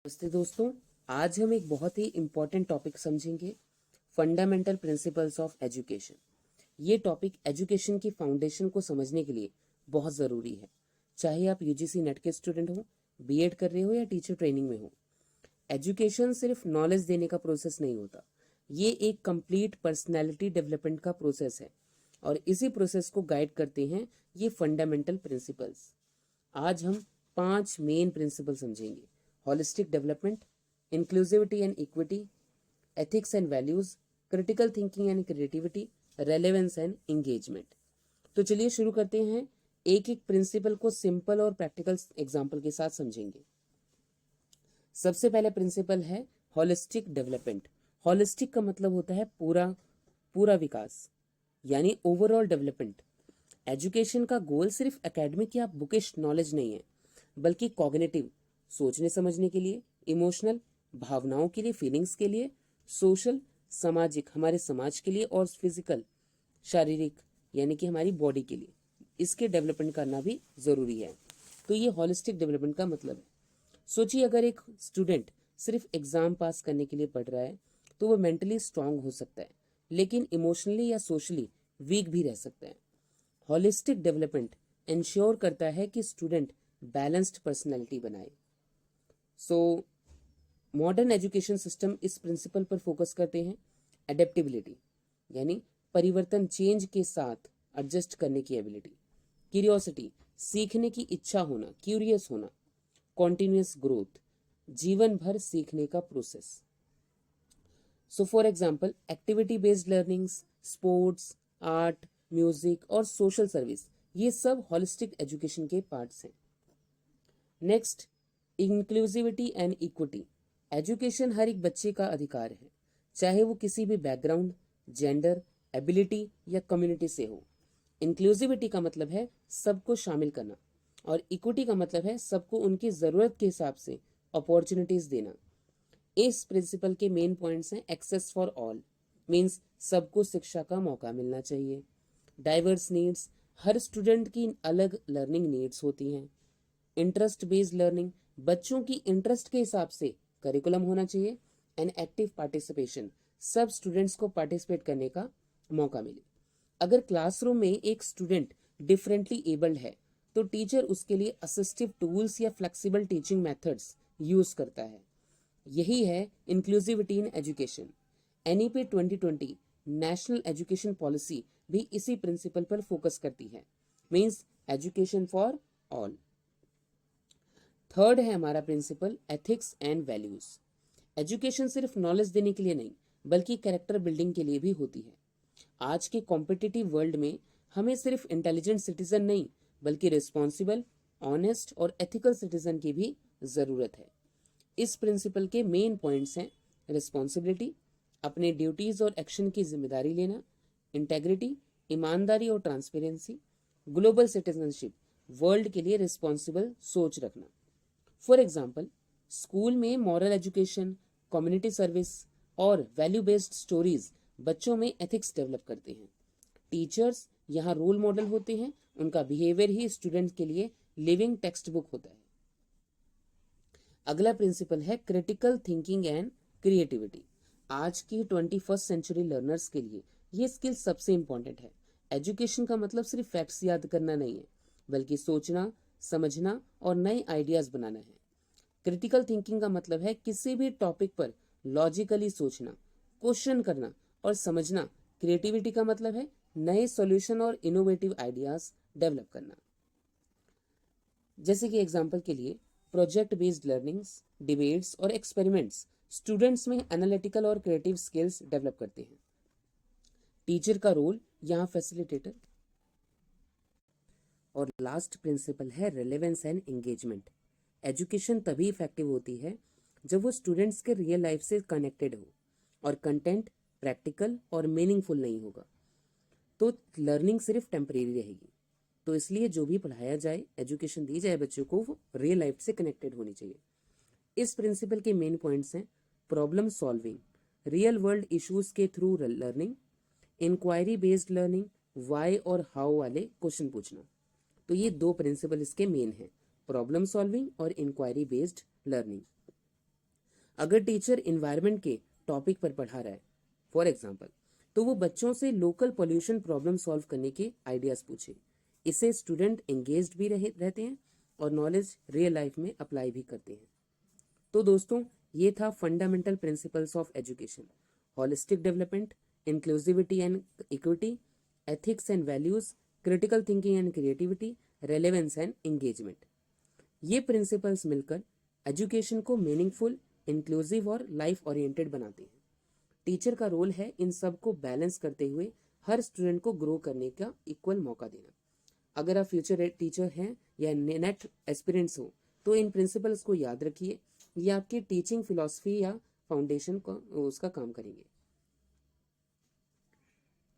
नमस्ते दोस्तों। आज हम एक बहुत ही इम्पॉर्टेंट टॉपिक समझेंगे, फंडामेंटल प्रिंसिपल्स ऑफ एजुकेशन। ये टॉपिक एजुकेशन की फाउंडेशन को समझने के लिए बहुत ज़रूरी है, चाहे आप यूजीसी नेट के स्टूडेंट हो, बीएड कर रहे हो या टीचर ट्रेनिंग में हो। एजुकेशन सिर्फ नॉलेज देने का प्रोसेस नहीं होता, ये एक कंप्लीट पर्सनैलिटी डेवलपमेंट का प्रोसेस है और इसी प्रोसेस को गाइड करते हैं ये फंडामेंटल प्रिंसिपल्स। आज हम 5 मेन प्रिंसिपल समझेंगे: holistic development, inclusivity and equity, ethics and values, critical thinking and creativity, relevance and engagement. तो चलिए शुरू करते हैं। एक एक प्रिंसिपल को सिंपल और प्रैक्टिकल एग्जाम्पल के साथ समझेंगे। सबसे पहले प्रिंसिपल है होलिस्टिक डेवलपमेंट। होलिस्टिक का मतलब होता है पूरा विकास, यानी ओवरऑल डेवलपमेंट। एजुकेशन का गोल सिर्फ एकेडमिक या बुकिश नॉलेज नहीं है, बल्कि कॉग्निटिव, सोचने समझने के लिए, इमोशनल, भावनाओं के लिए, फीलिंग्स के लिए, सोशल, सामाजिक, हमारे समाज के लिए, और फिजिकल, शारीरिक, यानी कि हमारी बॉडी के लिए, इसके डेवलपमेंट करना भी जरूरी है। तो ये होलिस्टिक डेवलपमेंट का मतलब है। सोचिए, अगर एक स्टूडेंट सिर्फ एग्जाम पास करने के लिए पढ़ रहा है तो वो मेंटली स्ट्रांग हो सकता है, लेकिन इमोशनली या सोशली वीक भी रह सकता है। होलिस्टिक डेवलपमेंट इंश्योर करता है कि स्टूडेंट बैलेंस्ड पर्सनैलिटी बनाए। सो मॉडर्न एजुकेशन सिस्टम इस प्रिंसिपल पर फोकस करते हैं। एडेप्टेबिलिटी, यानी परिवर्तन, चेंज के साथ एडजस्ट करने की एबिलिटी। क्यूरियोसिटी, सीखने की इच्छा होना, क्यूरियस होना। कॉन्टिन्यूस ग्रोथ, जीवन भर सीखने का process. So for example, activity based learnings, sports, art, music और सोशल सर्विस, ये सब होलिस्टिक एजुकेशन के पार्ट्स हैं। Next, inclusivity and equity. Education हर एक बच्चे का अधिकार है, चाहे वो किसी भी बैकग्राउंड, जेंडर, एबिलिटी या कम्युनिटी से हो। इंक्लूसिविटी का मतलब है सबको शामिल करना, और इक्विटी का मतलब है सबको उनकी ज़रूरत के हिसाब से अपॉर्चुनिटीज देना। इस प्रिंसिपल के मेन पॉइंट्स हैं: एक्सेस फॉर ऑल, मीन्स सबको शिक्षा का मौका मिलना चाहिए। डाइवर्स नीड्स, हर स्टूडेंट की अलग लर्निंग नीड्स होती हैं। इंटरेस्ट बेस्ड लर्निंग, बच्चों की इंटरेस्ट के हिसाब से करिकुलम होना चाहिए। एंड एक्टिव पार्टिसिपेशन, सब स्टूडेंट्स को पार्टिसिपेट करने का मौका मिले। अगर क्लासरूम में एक स्टूडेंट डिफरेंटली एबल्ड है तो टीचर उसके लिए असिस्टिव टूल्स या फ्लेक्सिबल टीचिंग मेथड्स यूज करता है। यही है inclusivity in education. NEP 2020 national education policy भी इसी प्रिंसिपल पर फोकस करती है, means education for all. Third है हमारा principle ethics and values. Education सिर्फ नॉलेज देने के लिए नहीं, बल्कि कैरेक्टर बिल्डिंग के लिए भी होती है। आज के कॉम्पिटिटिव वर्ल्ड में हमें सिर्फ इंटेलिजेंट सिटीजन नहीं, बल्कि रिस्पॉन्सिबल, ऑनेस्ट और एथिकल सिटीजन की भी जरूरत है। इस प्रिंसिपल के मेन पॉइंट्स हैं: रिस्पॉन्सिबिलिटी, अपने ड्यूटीज और एक्शन की जिम्मेदारी लेना। इंटेग्रिटी, ईमानदारी और ट्रांसपेरेंसी। ग्लोबल सिटीजनशिप, वर्ल्ड के लिए रिस्पॉन्सिबल सोच रखना। फॉर एग्जाम्पल, स्कूल में मॉरल एजुकेशन, कम्युनिटी सर्विस और वैल्यू बेस्ड स्टोरीज बच्चों में एथिक्स डेवलप करते हैं। टीचर्स यहाँ रोल मॉडल होते हैं, उनका बिहेवियर ही स्टूडेंट के लिए लिविंग टेक्स्ट बुक होता है। अगला प्रिंसिपल है क्रिटिकल थिंकिंग एंड क्रिएटिविटी। आज की 21st सेंचुरी लर्नर्स के लिए ये स्किल सबसे इंपॉर्टेंट है। एजुकेशन का मतलब सिर्फ फैक्ट्स याद करना नहीं है, बल्कि सोचना, समझना और नए आइडियाज बनाना है। क्रिटिकल थिंकिंग का मतलब है किसी भी टॉपिक पर लॉजिकली सोचना, क्वेश्चन करना और समझना। क्रिएटिविटी का मतलब है नए सॉल्यूशन और इनोवेटिव आइडियाज डेवलप करना। जैसे कि एग्जाम्पल के लिए, प्रोजेक्ट बेस्ड लर्निंग्स, डिबेट्स और एक्सपेरिमेंट्स स्टूडेंट्स में एनालिटिकल और क्रिएटिव स्किल्स डेवलप करते हैं। टीचर का रोल यहाँ फैसिलिटेटर। और लास्ट प्रिंसिपल है रेलेवेंस एंड एंगेजमेंट। एजुकेशन तभी इफेक्टिव होती है जब वो स्टूडेंट्स के रियल लाइफ से कनेक्टेड हो और कंटेंट प्रैक्टिकल और मीनिंगफुल नहीं होगा तो लर्निंग सिर्फ टेम्परेरी रहेगी। तो इसलिए जो भी पढ़ाया जाए, एजुकेशन दी जाए बच्चों को, वो रियल लाइफ से कनेक्टेड होनी चाहिए। इस प्रिंसिपल के मेन पॉइंट्स हैं: problem solving, real world issues के through learning. Inquiry based learning, why और हाउ वाले क्वेश्चन पूछना। तो ये दो प्रिंसिपल इसके मेन हैं: प्रॉब्लम सॉल्विंग और इंक्वायरी बेस्ड लर्निंग। अगर टीचर इन्वायरमेंट के टॉपिक पर पढ़ा रहा है फॉर एग्जाम्पल, तो वो बच्चों से लोकल पोल्यूशन प्रॉब्लम सॉल्व करने के आइडियाज पूछे। इससे स्टूडेंट एंगेज्ड भी रहते हैं और नॉलेज रियल लाइफ में अप्लाई भी करते हैं। तो दोस्तों, ये था fundamental principles of education, holistic development, inclusivity and equity, ethics and values, critical thinking and creativity, relevance and engagement. ये प्रिंसिपल्स मिलकर एजुकेशन को मीनिंगफुल, इंक्लूसिव और लाइफ ओरिएंटेड बनाते हैं। टीचर का रोल है इन सब को बैलेंस करते हुए हर स्टूडेंट को ग्रो करने का इक्वल मौका देना। अगर आप फ्यूचर टीचर हैं या नेट एस्पिरेंट्स हो तो इन प्रिंसिपल्स को याद रखिए, ये आपकी टीचिंग फिलॉसफी या फाउंडेशन को उसका काम करेंगे।